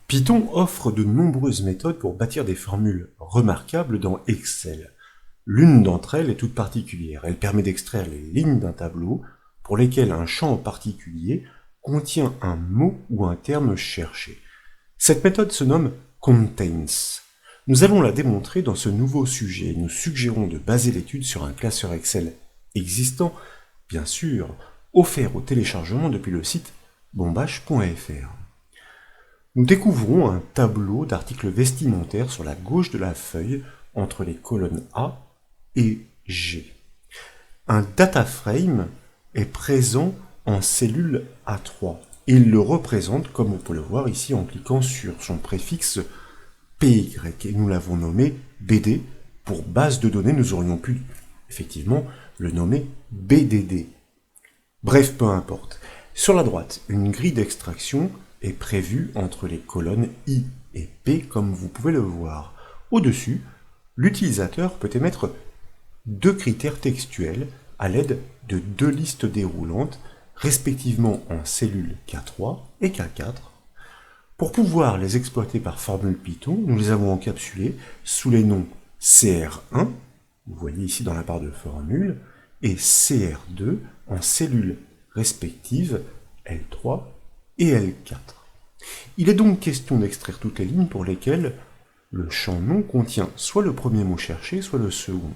Python offre de nombreuses méthodes pour bâtir des formules remarquables dans Excel. L'une d'entre elles est toute particulière. Elle permet d'extraire les lignes d'un tableau pour lesquelles un champ en particulier contient un mot ou un terme cherché. Cette méthode se nomme contains. Nous allons la démontrer dans ce nouveau sujet. Nous suggérons de baser l'étude sur un classeur Excel existant, bien sûr, offert au téléchargement depuis le site bombache.fr. Nous découvrons un tableau d'articles vestimentaires sur la gauche de la feuille entre les colonnes A et G. Un data frame est présent en cellule A3. Il le représente, comme on peut le voir ici, en cliquant sur son préfixe PY. Et nous l'avons nommé BD. Pour base de données, nous aurions pu effectivement le nommer BDD. Bref, peu importe. Sur la droite, une grille d'extraction est prévue entre les colonnes I et P, comme vous pouvez le voir. Au-dessus, l'utilisateur peut émettre deux critères textuels à l'aide de deux listes déroulantes, respectivement en cellules K3 et K4. Pour pouvoir les exploiter par formule Python, nous les avons encapsulés sous les noms CR1, vous voyez ici dans la barre de formule, et CR2 en cellules respectives L3 et L4. Il est donc question d'extraire toutes les lignes pour lesquelles le champ nom contient soit le premier mot cherché, soit le second.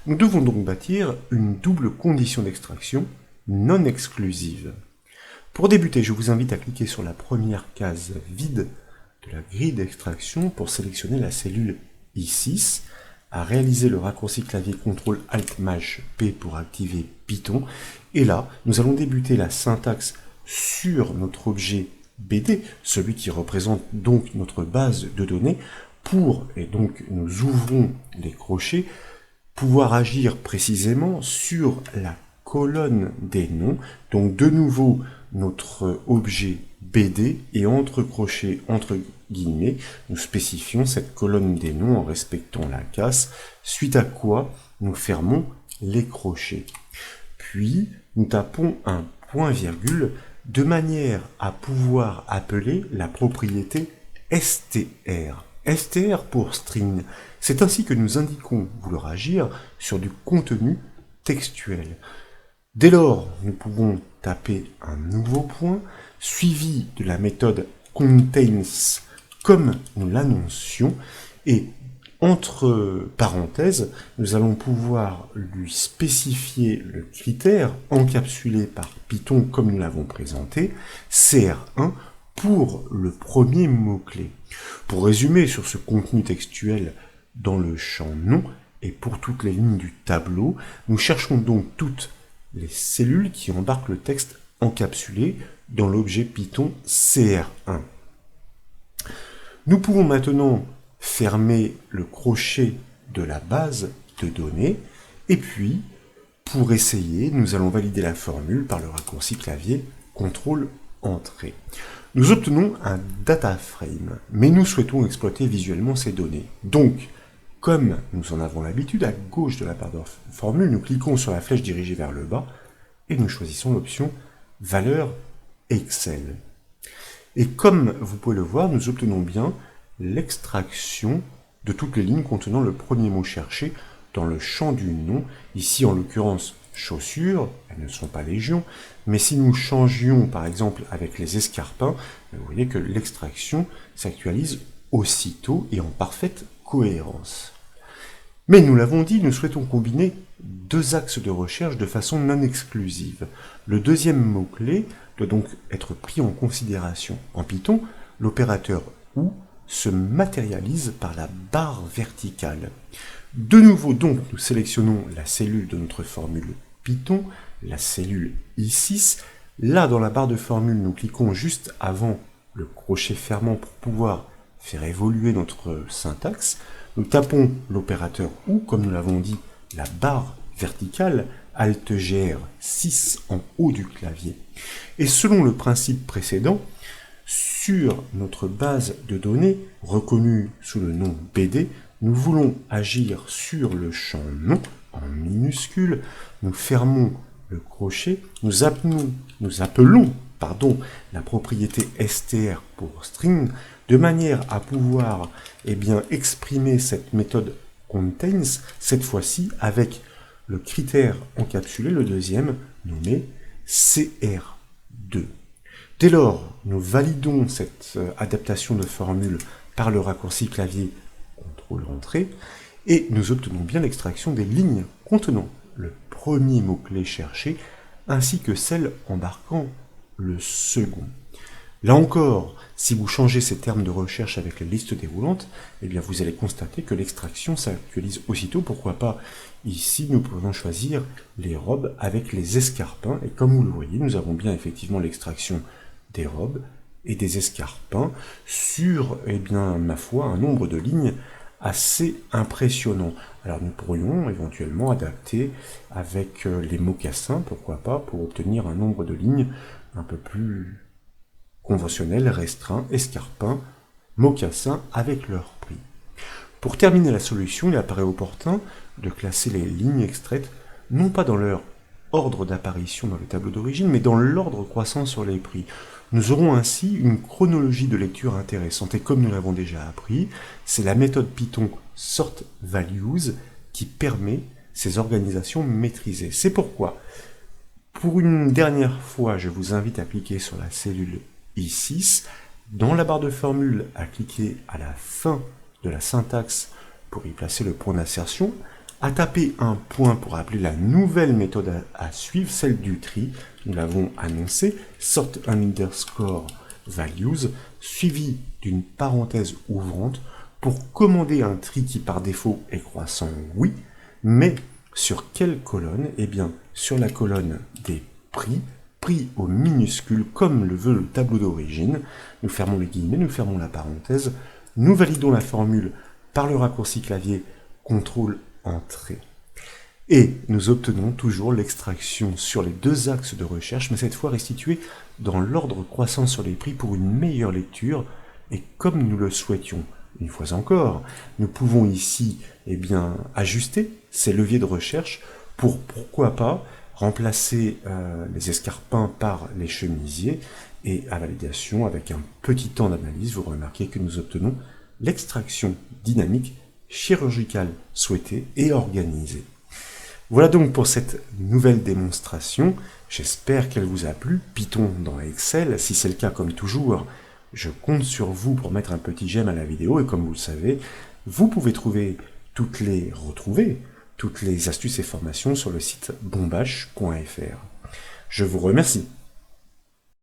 Nous devons donc bâtir une double condition d'extraction non exclusive. Pour débuter, je vous invite à cliquer sur la première case vide de la grille d'extraction pour sélectionner la cellule I6, à réaliser le raccourci clavier CTRL-ALT-MAJ-P pour activer Python. Et là, nous allons débuter la syntaxe sur notre objet BD, celui qui représente donc notre base de données, et donc nous ouvrons les crochets, pouvoir agir précisément sur la colonne des noms, donc de nouveau notre objet BD, et entre crochets, entre guillemets, nous spécifions cette colonne des noms en respectant la casse, suite à quoi nous fermons les crochets. Puis, nous tapons un point-virgule de manière à pouvoir appeler la propriété str. str pour string. C'est ainsi que nous indiquons vouloir agir sur du contenu textuel. Dès lors, nous pouvons taper un nouveau point, suivi de la méthode contains comme nous l'annoncions, et entre parenthèses, nous allons pouvoir lui spécifier le critère encapsulé par Python comme nous l'avons présenté, CR1, pour le premier mot-clé. Pour résumer sur ce contenu textuel dans le champ nom et pour toutes les lignes du tableau, nous cherchons donc toutes les cellules qui embarquent le texte encapsulé dans l'objet Python CR1. Nous pouvons maintenant fermer le crochet de la base de données, et puis, pour essayer, nous allons valider la formule par le raccourci clavier CTRL-Entrée. Nous obtenons un data frame, mais nous souhaitons exploiter visuellement ces données. Donc, comme nous en avons l'habitude, à gauche de la barre de formule, nous cliquons sur la flèche dirigée vers le bas, et nous choisissons l'option Valeur Excel. Et comme vous pouvez le voir, nous obtenons bien l'extraction de toutes les lignes contenant le premier mot cherché dans le champ du nom, ici en l'occurrence chaussures, elles ne sont pas légion, mais si nous changions par exemple avec les escarpins, vous voyez que l'extraction s'actualise aussitôt et en parfaite cohérence. Mais nous l'avons dit, nous souhaitons combiner deux axes de recherche de façon non exclusive. Le deuxième mot-clé doit donc être pris en considération. En Python, l'opérateur OU se matérialise par la barre verticale. De nouveau donc, nous sélectionnons la cellule de notre formule Python, la cellule I6. Là, dans la barre de formule, nous cliquons juste avant le crochet fermant pour pouvoir faire évoluer notre syntaxe. Nous tapons l'opérateur OU, comme nous l'avons dit, la barre verticale, Alt-GR 6 en haut du clavier. Et selon le principe précédent, sur notre base de données, reconnue sous le nom BD, nous voulons agir sur le champ nom en minuscule, nous fermons le crochet, nous appelons la propriété str pour string, de manière à pouvoir exprimer cette méthode contains, cette fois-ci avec le critère encapsulé, le deuxième, nommé cr2. Dès lors, nous validons cette adaptation de formule par le raccourci clavier CTRL-Entrée, et nous obtenons bien l'extraction des lignes contenant le premier mot-clé cherché, ainsi que celle embarquant le second. Là encore, si vous changez ces termes de recherche avec la liste déroulante, vous allez constater que l'extraction s'actualise aussitôt. Pourquoi pas ici, nous pouvons choisir les robes avec les escarpins, et comme vous le voyez, nous avons bien effectivement l'extraction des robes et des escarpins sur, ma foi, un nombre de lignes assez impressionnant. Alors nous pourrions éventuellement adapter avec les mocassins, pourquoi pas, pour obtenir un nombre de lignes un peu plus conventionnel, restreint, escarpin, mocassin avec leur prix. Pour terminer la solution, il apparaît opportun de classer les lignes extraites non pas dans leur ordre d'apparition dans le tableau d'origine, mais dans l'ordre croissant sur les prix. Nous aurons ainsi une chronologie de lecture intéressante, et comme nous l'avons déjà appris, c'est la méthode Python sortValues qui permet ces organisations maîtrisées. C'est pourquoi, pour une dernière fois, je vous invite à cliquer sur la cellule I6, dans la barre de formule, à cliquer à la fin de la syntaxe pour y placer le point d'insertion, à taper un point pour appeler la nouvelle méthode à suivre, celle du tri, nous l'avons annoncé, sort_values, suivi d'une parenthèse ouvrante, pour commander un tri qui par défaut est croissant, oui, mais sur quelle colonne? Sur la colonne des prix, prix au minuscule, comme le veut le tableau d'origine. Nous fermons les guillemets, nous fermons la parenthèse, nous validons la formule par le raccourci clavier CTRL-Entrée. Et nous obtenons toujours l'extraction sur les deux axes de recherche, mais cette fois restituée dans l'ordre croissant sur les prix pour une meilleure lecture, et comme nous le souhaitions. Une fois encore, nous pouvons ici ajuster ces leviers de recherche pour, pourquoi pas, remplacer les escarpins par les chemisiers, et à validation, avec un petit temps d'analyse, vous remarquez que nous obtenons l'extraction dynamique chirurgicale souhaitée et organisée. Voilà donc pour cette nouvelle démonstration, j'espère qu'elle vous a plu, Python dans Excel, si c'est le cas comme toujours, je compte sur vous pour mettre un petit j'aime à la vidéo, et comme vous le savez, vous pouvez retrouver toutes les astuces et formations sur le site bombache.fr. Je vous remercie.